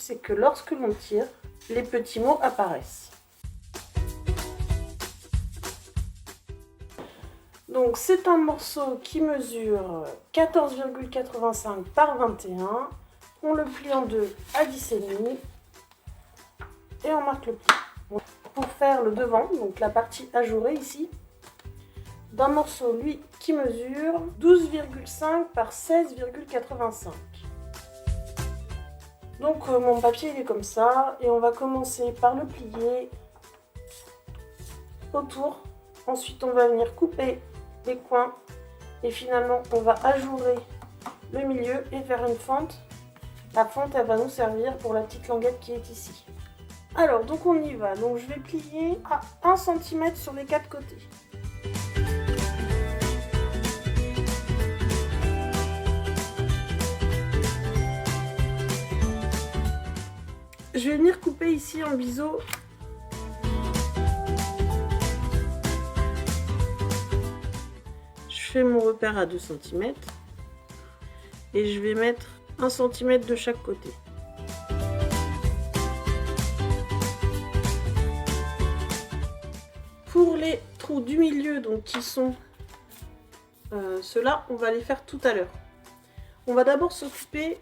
c'est que lorsque l'on tire, les petits mots apparaissent. Donc c'est un morceau qui mesure 14,85 par 21. On le plie en deux à 10,5 et on marque le pli. Pour faire le devant, donc la partie ajourée ici, d'un morceau lui qui mesure 12,5 par 16,85. Donc mon papier il est comme ça et on va commencer par le plier autour. Ensuite on va venir couper les coins et finalement on va ajourer le milieu et faire une fente. La fente elle va nous servir pour la petite languette qui est ici. Alors donc on y va, donc je vais plier à 1 cm sur les 4 côtés. Je vais venir couper ici en biseau. Je fais mon repère à 2 cm et je vais mettre 1 cm de chaque côté. Pour les trous du milieu, donc qui sont ceux-là, on va les faire tout à l'heure. On va d'abord s'occuper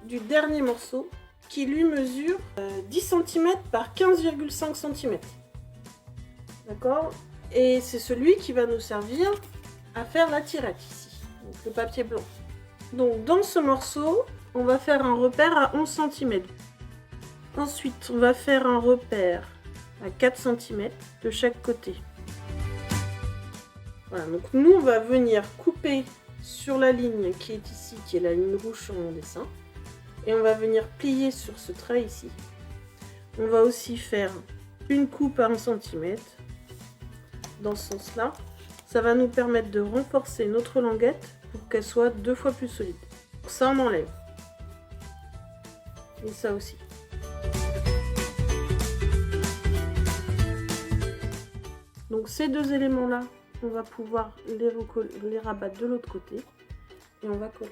du dernier morceau qui lui mesure 10 cm par 15,5 cm. D'accord? Et c'est celui qui va nous servir à faire la tirette ici, donc le papier blanc. Donc dans ce morceau, on va faire un repère à 11 cm. Ensuite, on va faire un repère à 4 cm de chaque côté. Voilà, donc nous on va venir couper sur la ligne qui est ici, qui est la ligne rouge sur mon dessin. Et on va venir plier sur ce trait ici. On va aussi faire une coupe à 1 cm dans ce sens-là. Ça va nous permettre de renforcer notre languette pour qu'elle soit 2 fois plus solide. Donc ça on enlève. Et ça aussi. Donc ces deux éléments-là, on va pouvoir les rabattre de l'autre côté. Et on va coller.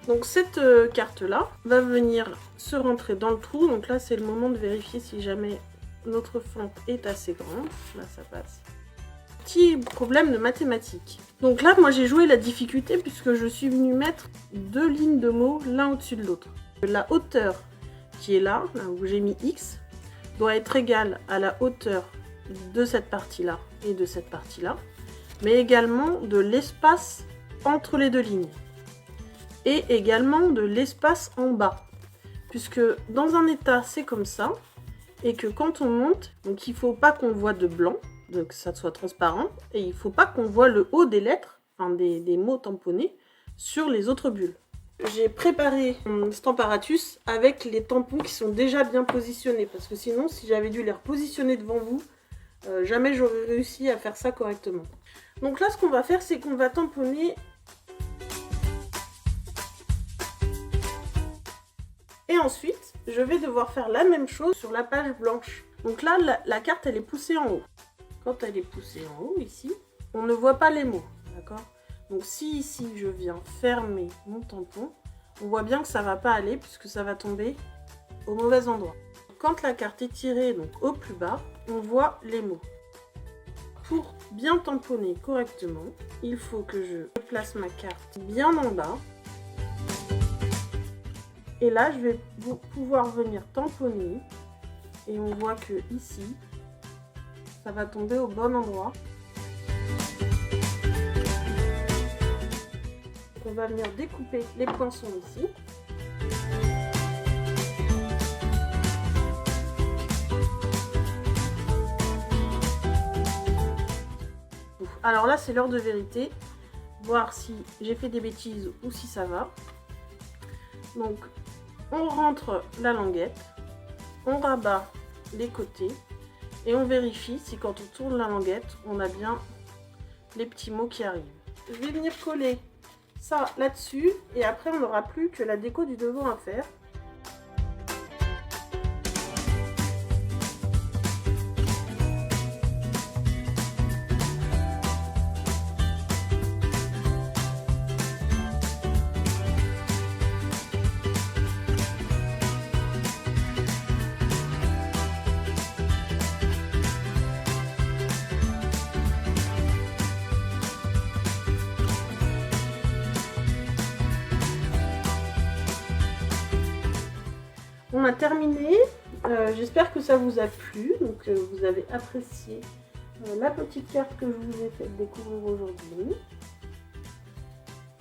Donc cette carte-là va venir se rentrer dans le trou. Donc là, c'est le moment de vérifier si jamais notre fente est assez grande. Là, ça passe. Petit problème de mathématiques. Donc là, moi, j'ai joué la difficulté puisque je suis venue mettre 2 lignes de mots l'un au-dessus de l'autre. La hauteur qui est là où j'ai mis X, doit être égale à la hauteur de cette partie-là et de cette partie-là, mais également de l'espace entre les deux lignes. Et également de l'espace en bas, puisque dans un état c'est comme ça, et que quand on monte, donc il ne faut pas qu'on voit de blanc, donc que ça soit transparent, et il ne faut pas qu'on voit le haut des lettres, enfin des mots tamponnés, sur les autres bulles. J'ai préparé mon Stamparatus avec les tampons qui sont déjà bien positionnés, parce que sinon si j'avais dû les repositionner devant vous, jamais j'aurais réussi à faire ça correctement. Donc là ce qu'on va faire, c'est qu'on va tamponner. Et ensuite, je vais devoir faire la même chose sur la page blanche. Donc là, la carte, elle est poussée en haut. Quand elle est poussée en haut, ici, on ne voit pas les mots, d'accord? Donc si ici, je viens fermer mon tampon, on voit bien que ça ne va pas aller puisque ça va tomber au mauvais endroit. Quand la carte est tirée, donc au plus bas, on voit les mots. Pour bien tamponner correctement, il faut que je place ma carte bien en bas. Et là, je vais pouvoir venir tamponner. Et on voit que ici, ça va tomber au bon endroit. On va venir découper les poinçons ici. Alors là, c'est l'heure de vérité. Voir si j'ai fait des bêtises ou si ça va. Donc, on rentre la languette, on rabat les côtés et on vérifie si quand on tourne la languette, on a bien les petits mots qui arrivent. Je vais venir coller ça là-dessus et après on n'aura plus que la déco du devant à faire. On a terminé. J'espère que ça vous a plu, donc vous avez apprécié la petite carte que je vous ai fait découvrir aujourd'hui.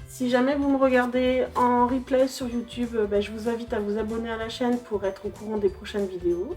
Si jamais vous me regardez en replay sur YouTube, je vous invite à vous abonner à la chaîne pour être au courant des prochaines vidéos.